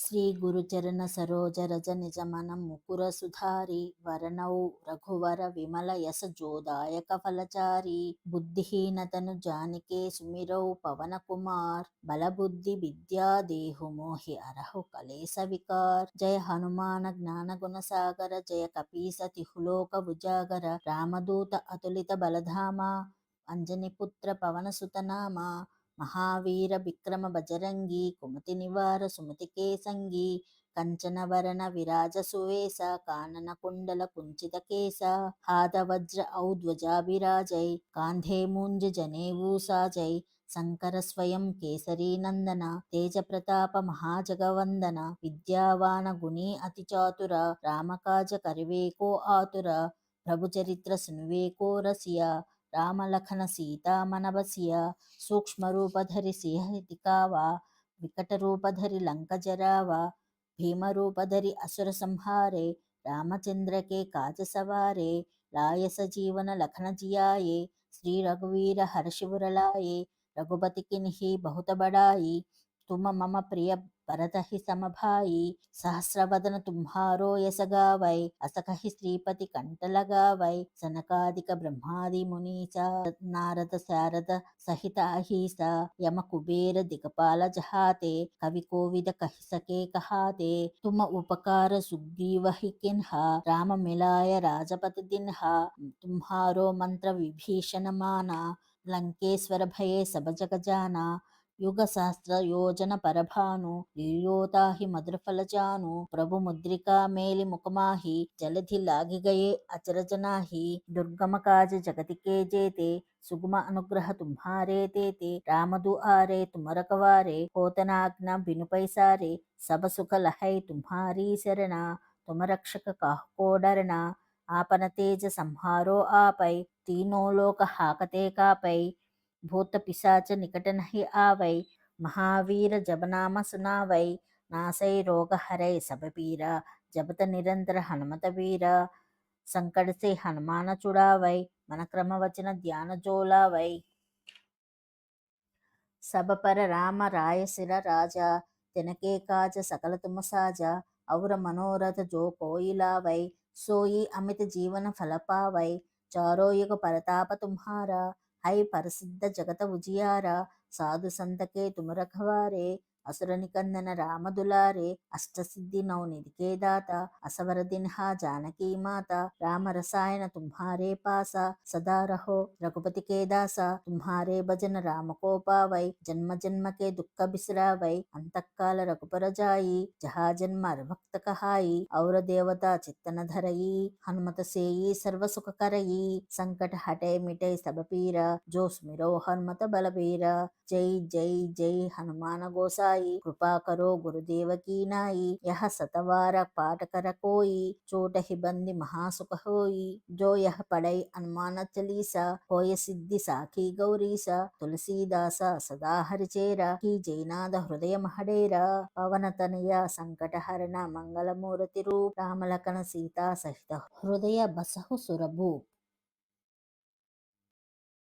శ్రీ గురుచరణ సరోజ రజ నిజమన ముకుర సుధారి వరణౌ రఘువర విమల యస జోదాయక ఫలచారి బుద్ధిహీనతను జానికే సుమిరౌ పవన కుమార్ బలబుద్ధి విద్యా దేహు మోహి అరహు కలేస వికార్ జయ హనుమాన జ్ఞాన గుణ సాగర జయ కపీస తిహులోక భుజాగర రామదూత అతులిత బలధామ అంజనిపుత్ర పవన సుతనామ మహావీర విక్రమ బజరంగి కుమతి నివార సుమతి కేసంగి కంచనవరణ విరాజ సువేశ కానన కుండల కుంచిత కేశ హాత వజ్ర ఔధ్వజాభిరాజై కాంధే మూంజ జనేవూ సాజై శంకర స్వయం కేసరీ నందన తేజ ప్రతాప మహాజగవందన విద్యావాన గుణీ అతి చాతుర రామకాజ కరివేకో ఆతుర ప్రభు చరిత్ర సునివేకో రసియ రామలఖన సీతామనబసియ సూక్ష్మ రూపధరి సింహ దికావా వికట రూపధరి లంక జరావా భీమ రూపధరి అసుర సంహారే రామచంద్ర के काज सवारे लाय सजीवन लखन जियाए श्री रघुवीर हर्षिवर लाए रघुपति किन्ही बहुत बड़ाई तुम मम प्रिय भरत ही समभाई सहस्रवदन तुम्हारो यस गावै अस कहि श्रीपति कंठ लगावै सनकादिक ब्रह्मादि मुनीसा नारद सारद सहित अहिसा यम कुबेर दिगपाल जहाते कवि कोविद कहि सके कहाते तुम उपकार सुग्रीव ही किन्हा राम मिलाय राजपति दिन्हा तुम्हारो मंत्र विभीषण माना लंकेश्वर भये सब जग जाना युग सहस्र योजन परभानु लील्योताहि मधुर फल जानु प्रभु मुद्रिका मेलि मुखमाहि जलधि लागी गए अचरज नाही दुर्गम काज जगति के जेते सुगम अनुग्रह तुम्हारे तेते राम दुआरे तुम रखवारे होतनाज्ञा बिनु पैसारे सब सुख लहै तुम्हारी शरणा तुम रक्षक काहू को डरना आपन तेज संहारो आपै तीनों लोक हाकते कापै भूत पिशाच निकट नहीं आवै महावीर जब नाम सुनावै नासै रोग हरै सब पीरा जबत निरंतर हनुमत वीरा संकट से हनुमान छुड़ावै मन क्रम वचन ध्यान जोलावै सब पर राम राय सिर राजा तिनके काज सकल तुम साजा और मनोरथ जो कोई लावै सोई अमित जीवन फल पावै चारों युग परताप तुम्हारा है प्रसिद्ध जगत उजियारा साधु संत के तुम रखवारे असुर निकंदन राम दुलारे अष्ट सिद्धि नौ निधि के दाता असवर दिन्हा जानकी माता राम रसायन तुम्हारे पासा सदा रहो रघुपति के दासा तुम्हारे भजन राम को पावै जन्म जन्म के दुख बिसरावै अंत काल रघुपर जाई जहाँ जन्म भक्त कहाई और देवता चित्तन धरई हनुमत सेई सर्व सुख करई संकट हटे मिटे सब पीरा जो सुमिरो हनुमत बलबीरा जय जय जय हनुमान गोसाई कृपा करो गुरुदेव की नाई यह सतवार पाठ कर कोई चोट ही बंदी महासुख होई जो यह पढ़ई हनुमान चालीसा होय सिद्धि साखी गौरीसा तुलसीदासा सदा हरिचेरा की जयनाद हृदय महडेरा पवन तनया संकट हरना मंगल मूर्ति रूप राम लखन सीता सहित हृदय बसहु सुरभु